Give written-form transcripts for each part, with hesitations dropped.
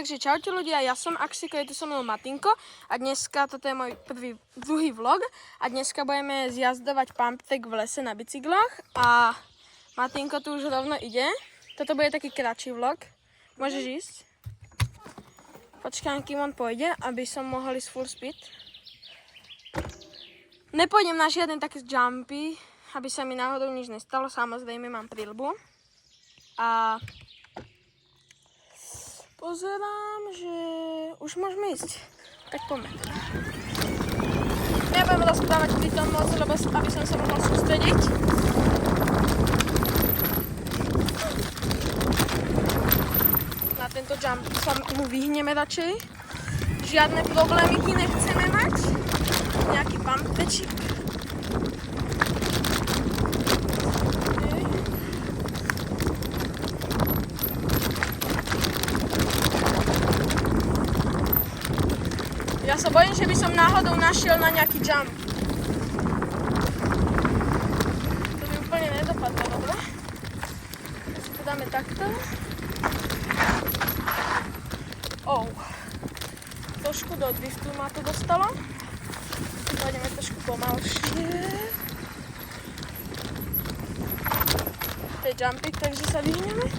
Takže čaute ľudia, ja som Axiko, je tu so mnou Matinko a dneska, toto je môj druhý vlog a dneska budeme zjazdovať pumptrack v lese na bicykloch a Matinko tu už rovno ide. Toto bude taký kratší vlog. Môžeš ísť? Počkám, kým on pôjde, aby som mohol ísť full speed. Nepôjdem na žiadne také jumpy, aby sa mi náhodou nič nestalo, samozrejme mám prilbu. A pozerám, že už môžeme ísť. Tak poďme. Nebudem rozprávať pri tom moc, lebo aby som sa mohol sústrediť. Na tento jump sa mu vyhneme radšej. Žiadne problémiky nechceme mať. Nejaký pumptrack. Ja sa bojím, že by som náhodou našiel na nejaký jump. To by úplne nedopadlo, dobre? Tak si to dáme takto. Trošku do driftu ma to dostalo. Pôjdeme trošku pomalšie. To je jumpik, takže sa vyhneme.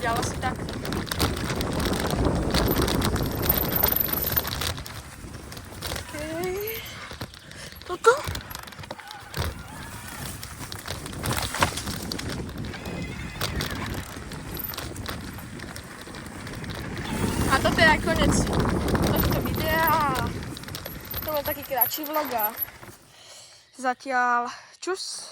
Ďal asi takto. Okay. Toto? A toto je aj koniec tohto videa. To bol taký kratší vlog a zatiaľ čus.